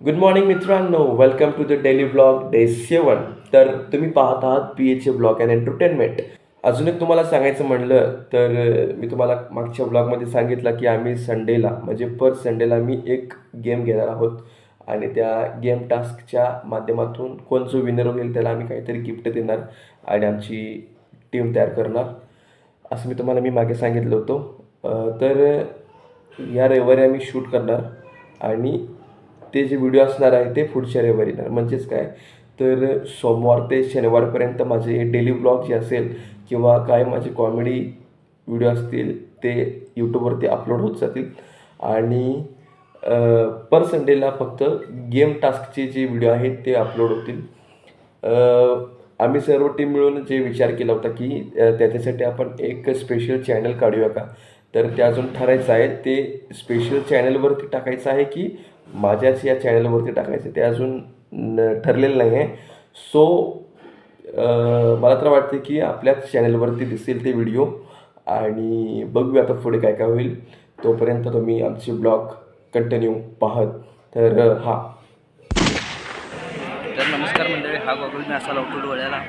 Good morning मित्रांनो, welcome to the daily blog day 7. तर तुम्ही पाहत आहात P H A blog and entertainment. अजून एक तुम्हाला सांगायचं म्हणलं तर मी तुम्हाला मागच्या ब्लॉगमध्ये सांगितलं की आम्ही संडेला म्हणजे पर संडेला मी एक गेम घेणार आहोत आणि त्या गेम टास्कच्या माध्यमातून कोण जो विनर होईल त्याला आम्ही काहीतरी गिफ्ट देणार आणि आमची टीम तयार करणार असं मी मागे सांगितलं होतं. तर या रविवारी आम्ही शूट करणार आणि ते जे व्हिडिओ असणार आहे ते पुढच्या रविवारी येणार. म्हणजेच काय तर सोमवार ते शनिवारपर्यंत माझे डेली ब्लॉग जे असेल किंवा काय माझे कॉमेडी व्हिडिओ असतील ते यूट्यूबवरती अपलोड होत जातील आणि पर संडेला फक्त गेम टास्कचे जे व्हिडिओ आहेत ते अपलोड होतील. आम्ही सर्व टीम मिळून जे विचार केला होता की त्याच्यासाठी आपण एक स्पेशल चॅनल काढूया का, तर ते अजून ठरायचं आहे. ते स्पेशल चॅनलवरती टाकायचं आहे की माझ्याच या चॅनलवरती टाकायचं ते अजून ठरलेलं नाही आहे. सो मला तर वाटते की आपल्याच चॅनलवरती दिसेल ते व्हिडिओ आणि बघूया आता पुढे काय काय होईल. तोपर्यंत तुम्ही आमचे ब्लॉग कंटिन्यू पाहत तर तर नमस्कार मंडळी, हा गॉगल मी असा लावतो डोळ्याला.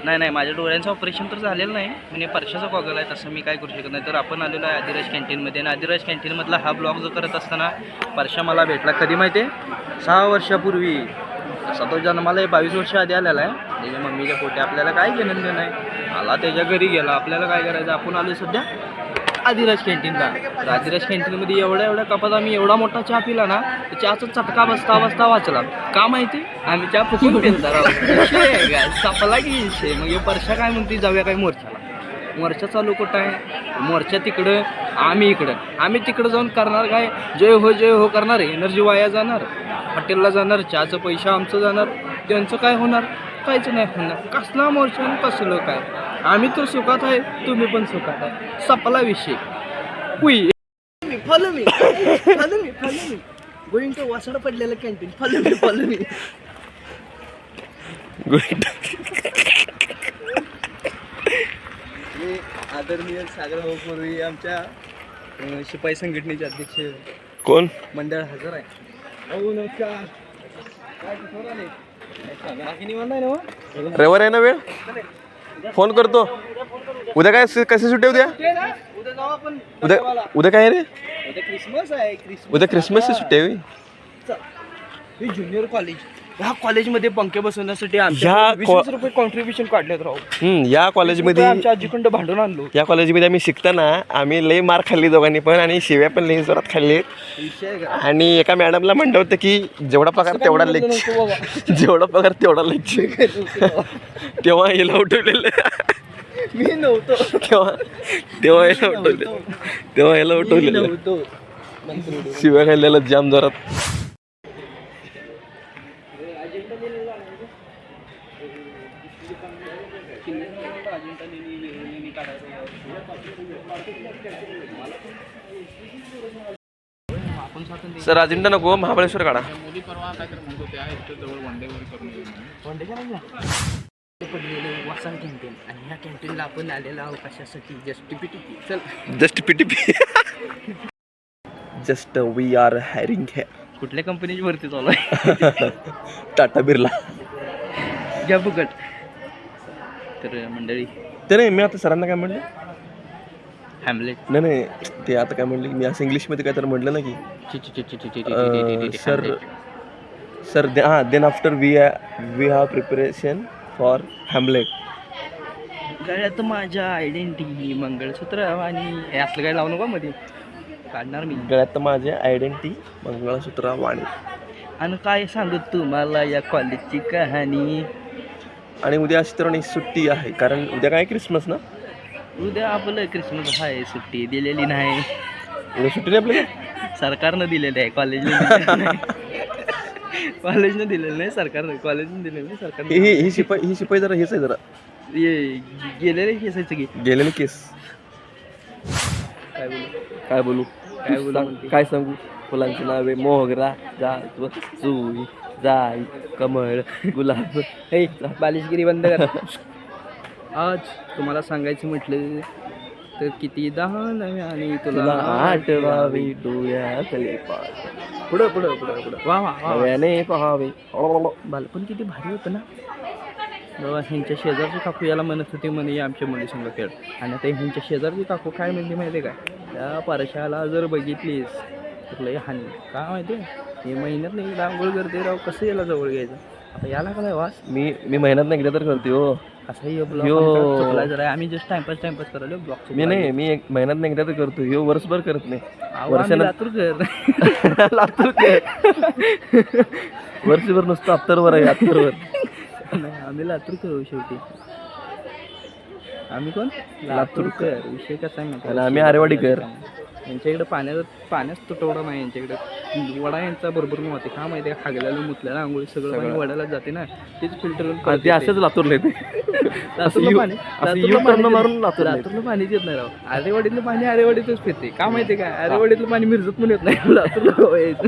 नाही माझ्या डोळ्यांचं ऑपरेशन तर झालेलं नाही, म्हणजे परशाचा गॉगल आहे, तसं मी काय करू शकत नाही. तर आपण आलेलो आहे आदिराज कॅन्टीनमध्ये आणि आदिराज कॅन्टीनमधला हा ब्लॉग जो करत असताना परशा मला भेटला. कधी माहिती आहे? 6 वर्षापूर्वी. तसा तो जन्माला 22 वर्ष आधी आलेला आहे. त्याच्या मम्मीच्या पोटी आपल्याला काय घेणं देणं नाही. आला त्याच्या घरी गेला, आपल्याला काय करायचं. आपण आलो सध्या आदिराज कॅन्टीनला. तर आदिराज कॅन्टीनमध्ये एवढ्या कपात आम्ही एवढा मोठा चहा पिला ना, तर चहाचा चटका बसता वाचला. का माहिती? आम्ही चहा फुकून पेलणार आहोत. सापला की विषय. मग हे परशा काय म्हणते, जाऊया काय मोर्चाला. मोर्चा चालू कुठं आहे? मोर्चा तिकडं, आम्ही इकडं. आम्ही तिकडं जाऊन करणार काय? जय हो करणार. एनर्जी वाया जाणार, हॉटेलला जाणार, चहाचं पैसा आमचं जाणार. त्यांचं काय होणार? काहीच नाही होणार. कसला मोर्चा आणि कसलं काय. आम्ही तर सुखात आहे, तुम्ही पण सुखात आहे. सपला विषय. फॉलो मी गोइंग टू वासड पडलेलं कॅन्टीन. फॉलो मी आदरणीय सागर भाऊ पूर्वी आमच्या शिपाई संघटनेचे अध्यक्ष कोण मंडळ हजर आहे. अहो नमस्कार. काय किशोर आले? बाकी निवांत आहे ना? रविवार आहे ना, वेळ फोन करतो. उद्या काय कशी सुट्टी उद्या? उद्या जाऊ आपण. उद्या काय रे? उद्या क्रिसमस आहे. उद्या क्रिसमसची सुट्टी आहे. हे ज्युनियर कॉलेज, ह्या कॉलेजमध्ये पंखे बसवण्यासाठी ह्या 20 रुपये कॉन्ट्रीब्युशन काढलेत राहू. या कॉलेजमध्ये आमच्या आजीकडं भांडून आणलो. या कॉलेजमध्ये आम्ही शिकताना आम्ही लई मार खाल्ली दोघांनी पण आणि शिव्या पण लई जोरात खाल्ली. आणि एका मॅडमला म्हणलं होतं की जेवढा पगार तेवढा लेक्चर, जेवढा पगार तेवढा लेक्चर. तेव्हा याला उठवलेलं. मी नव्हतो तेव्हा याला उठवलेलं. शिव्या खाल्लेला जाम जोरात. सर अजिंठा नको, महाबळेश्वर काढा. वासण कॅन्टीन आणि ह्या कॅन्टीनला आपण आलेला आहोत कशासाठी? Just PTP. Just we are hiring हे. कुठल्या कंपनीची भरती चालू आहे? टाटा बिर्ला. घ्या फुकट. तर मंडळी, ते नाही, मी आता सरांना काय म्हणलं, हॅमलेट नाही ते आता काय म्हणलं, मी असं इंग्लिशमध्ये काय तर म्हटलं ना की sir then after we have preparation for Hamlet. गळ्यात माझ्या आयडेंटिटी मंगळसूत्र आणि हे असलं काय लावू नका मध्ये, काढणार मी. गळ्यात माझे आयडेंटिटी मंगळसूत्र वाणी. आणि काय सांगत तुम्हाला या कॉलेजची कहाणी. आणि उद्या अशी तर सुट्टी आहे कारण उद्या काय क्रिसमस ना. उद्या आपलं क्रिसमस आहे, सुट्टी दिलेली नाही. उद्या सुट्टी नाही आपल्याला, सरकारनं दिलेली आहे. कॉलेजनं दिलेलं नाही, सरकारनं. कॉलेजनं दिलेलं नाही, सरकारनं. ही शिपाई जरा हेच आहे, जरा गेलेले केस आहे सगळी. गेलेले केस. काय बोलू काय सांगू. फुलांची नावे मोगरा, जुई, जाई, कमळ, गुलाब. हे बालिशगिरी बंद कर. आज तुम्हाला सांगायचं म्हटलं तर किती दहान आणि तुला तुला आठवावी डोळ्यातले पाठ पुढं पुढं पुढं पुढं वा वा वा नव्याने पहावे. बालपण किती भारी होतं ना बाबा. ह्यांच्या शेजारची काकू याला म्हणत होती म्हणे या आमच्या मुलीसंग खेळ, आणि आता ह्यांच्या शेजारची काकू काय म्हणते माहिती आहे का, त्या परशाला जर बघितलीस तर लय हानी. का माहिती आहे, हे महिन्यात नाही एकदा आंघोळ करते राव, कसं याला जवळ घ्यायचं. आता याला काय वास, मी महिन्यात नाही एकदा तर करते हो. असंही ब्लॉग यो. चुकला जरा, आम्ही जस्ट टाइमपास करायला ब्लॉग. मी नाही, मी एक महिन्यात नाही एकदा तर करतो. ह्यो वर्षभर करत नाही. लातूरकर लातूर वर्षभर नुसतं अत्तरवर आहे, अत्तरवर. नाही आम्ही लातूरकर हो शेवटी. आम्ही कोण लातूरकर. विषय कसा आहे आणि आम्ही आरेवाडीकर. यांच्याकडे पाण्याच तुटवडा नाही यांच्याकडे. वडा यांचा बरोबर नव्हते का माहिती आहे, खागल्याला मुतल्याला आंघोळी सगळं पाणी वड्याला जाते ना, तेच फिल्टर. ते असंच लातूरला येते. मारून लातूरला पाणीच येत नाही राव. आरेवाडीतलं पाणी आरेवाडीतच पिते का माहिती आहे का, आरेवाडीतलं पाणी मिरजत पण येत नाही लातूरला यायचं.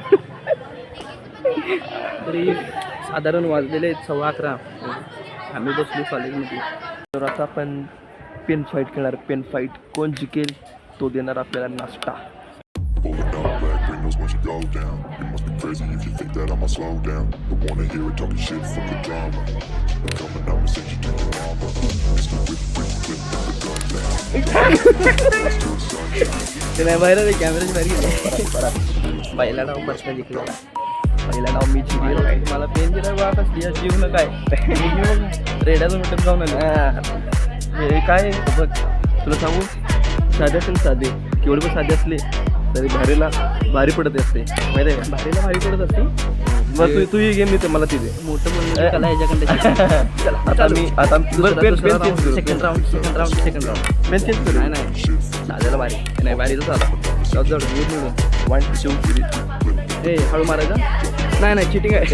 तरी साधारण वाजलेले 11:15. आम्ही बसलो कॉलेजमध्ये. तर आता आपण पेन फाईट खेळणार. पेन फाईट कोण जिंकेल तो देणार आपल्याला नाश्ता. Pulling up black windows once you go down. You must be crazy if you think that I'ma slow down. Don't wanna hear it talking shit, fuck the drama. I'm coming, I'ma send you to your mama. Mr. Whip, whip, whip, put the gun down. ते नाही बाहेर कॅमेराची बाहेर गेले. पहिला डाव प्रश्न जिंकला. पहिला नाव मी जिंकलो. मला पेन दिला बा कसली जीवन काय रेड्याचं मिटून जाऊन हे काय बघ, तुला सांगू, साधे असेल साधे, केवढे पण साधे असले तरी भारी पडत असते माहिती आहे का. भारीला भारी पडत असते. मग तू ही गेम देते मला तिथे मोठं बोलणं कला ह्याच्याकडे. आता मी आता सेकंड राऊंड पेन चेंज करू. नाही साध्याला भारी नाही, भारीच साधा जवळ मिळून 1 2 3. ए हळू मारायचा नाही चिटिंग आहे.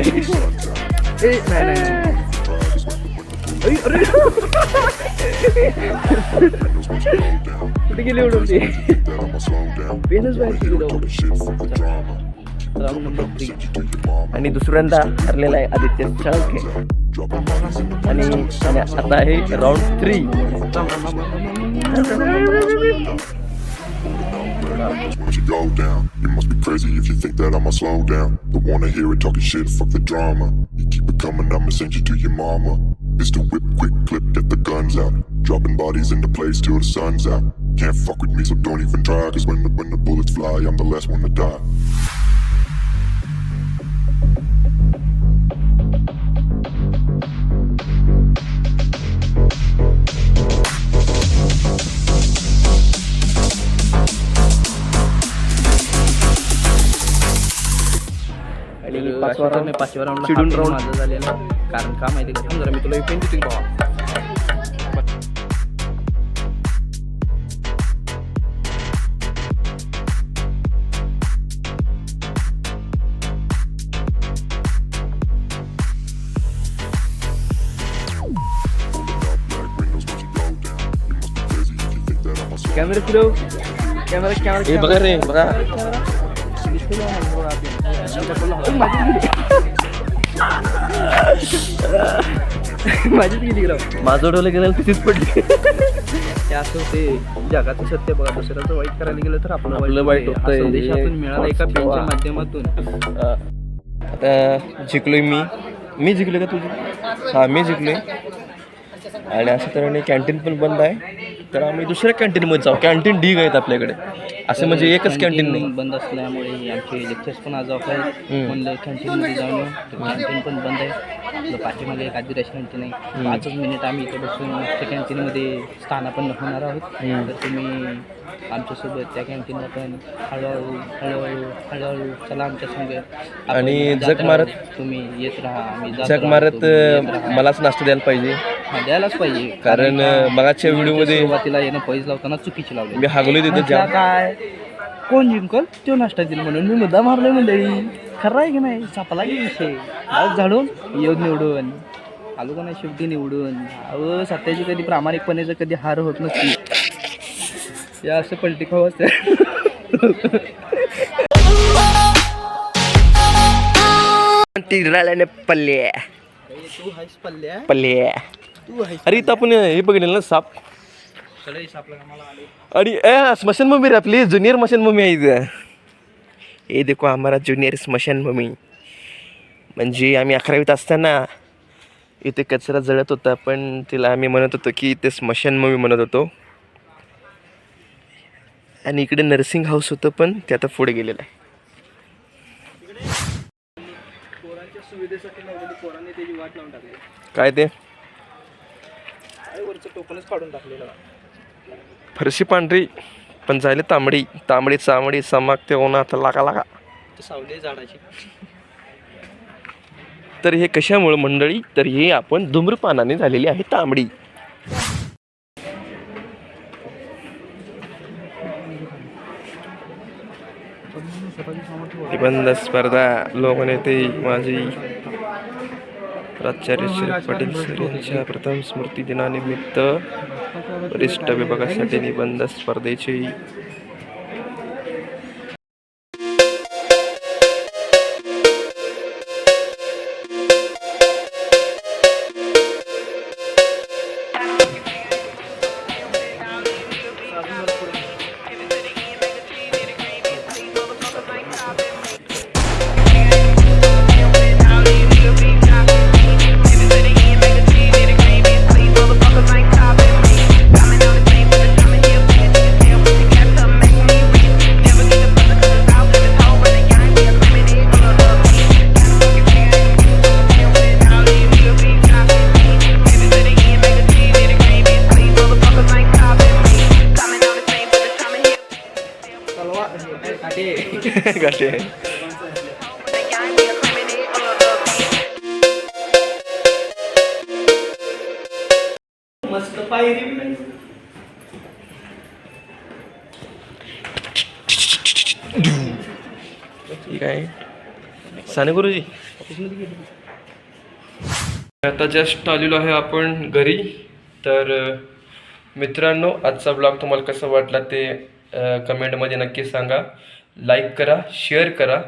ए नाही अरे कुठे गेली उडून ती पेनच बाहेर गेलो. राऊंड नंबर 3 आणि दुसऱ्यांदा हरलेला आहे आदित्य चाळके. आणि आता आहे round 3. Once you go down, you must be crazy if you think that I'ma slow down. Don't wanna hear it talking shit, fuck the drama. You keep it coming, I'ma send you to your mama. Mr. Whip, quick clip, get the guns out. Dropping bodies into place till the sun's out. Can't fuck with me, so don't even try. Cause when the bullets fly, I'm the last one to die. पाचव्या राऊंडला चिडून round माझं झालेलं. कारण का माहिती का, जरा मी तुला पेन देतो बाबा. कॅमेरा फिरव. कॅमेरा बघा रे बघा. माझीच गेली राव. माझं डोलं गेलं तिथेच पडली. ते असं ते जगाचं सत्य बघा, दुसऱ्याचं वाईट करायला गेलं तर आपलं वाईट होतंय. संदेशातून मिळाला एका पेनच्या माध्यमातून. आता जिंकलोय मी जिंकलोय का तुझी. हां मी जिंकलोय. आणि अशा तऱ्हेने कॅन्टीन पण बंद आहे, तर आम्ही दुसऱ्या कॅन्टीनमध्ये जाऊ. कॅन्टीन ढीग आहेत आपल्याकडे, असे म्हणजे एकच कॅन्टीन नाही. बंद असल्यामुळे आमचे लेक्चर्स पण आज ऑफ आहेत. म्हणलं कॅन्टीनमध्ये जाऊन कॅन्टीन पण बंद आहे. आपलं पाठीमागे एक आदिराज कॅन्टीन आहे. 5 मिनिट आम्ही इथे बसून त्या कॅन्टीनमध्ये स्थानापन्न होणार आहोत. तर तुम्ही आमच्यासोबत त्या कॅन्टीनला पण हळूहळू चला आमच्या संग. आणि जग मारत तुम्ही येत राहा. आम्ही जग मारत मलाच नाश्ता द्यायला पाहिजे. द्यायलाच पाहिजे, कारण मगाच्या व्हिडिओमध्ये सुरुवातीला येणं पैज लावताना चुकीची लावली. मी हागलोय तिथं म्हटलं काय कोण जिंकल तो नाश्ता दिला म्हणून मी मुद्दा मारलोय मंडळी. खरं आहे की नाही, सापला की विषय आज झाडून येऊन निवडून आलो का नाही शेवटी निवडून. अहो सत्याची कधी प्रामाणिकपणेचं कधी हार होत नसती. या असं पलटी खाऊ असते. पल्ले तू हायस पल्ल्या पल्ले. तू हायस. अरे इथं आपण हे बघितलं ना साप. कडे आपलं आम्हाला आले. आणि स्मशान भूमी रे आपली ज्युनियर स्मशान भूमी आहे इथं. हे देखो आम्हाला ज्युनियर स्मशान भूमी. म्हणजे आम्ही 11वीत असताना इथे कचरा जळत होता, पण तिला आम्ही म्हणत होतो की इथे स्मशानभूमी म्हणत होतो. आणि इकडे नर्सिंग हाऊस होतं, पण ते आता पुढे गेलेलं आहे. पोरांच्या सुविधेसाठी लावलेली पोरांनी त्याची वाट लावून टाकली. काय ते वरचं टोपणच काढून टाकलेलं. फरशी पांढरी पण झाली तांबडी, तांबडी चांबडी समागते उन्हात लागा लागा. सावली झाडाची. तर हे कशामुळे मंडळी, तर हे आपण धूम्रपानाने झालेली आहे तांबडी. निबंध स्पर्धा लोकनेते माजी प्राचार्य शरद पाटील सर यांच्या प्रथम स्मृती दिनानिमित्त वरिष्ठ विभागासाठी निबंध स्पर्धेचे गाठे. मस्त पायरी. ठीक आहे साने गुरुजी. आता जस्ट आलेलो आहे आपण घरी. तर मित्रांनो, आजचा ब्लॉग तुम्हाला कसा वाटला ते कमेंटमध्ये नक्की सांगा. लाईक करा, शेअर करा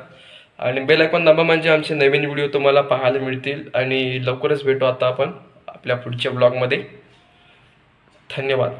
आणि बेल आयकॉन दाबा, म्हणजे आमचे नवीन व्हिडिओ तुम्हाला पाहायला मिळतील. आणि लवकरच भेटू आता आपण आपल्या पुढच्या ब्लॉगमध्ये. धन्यवाद.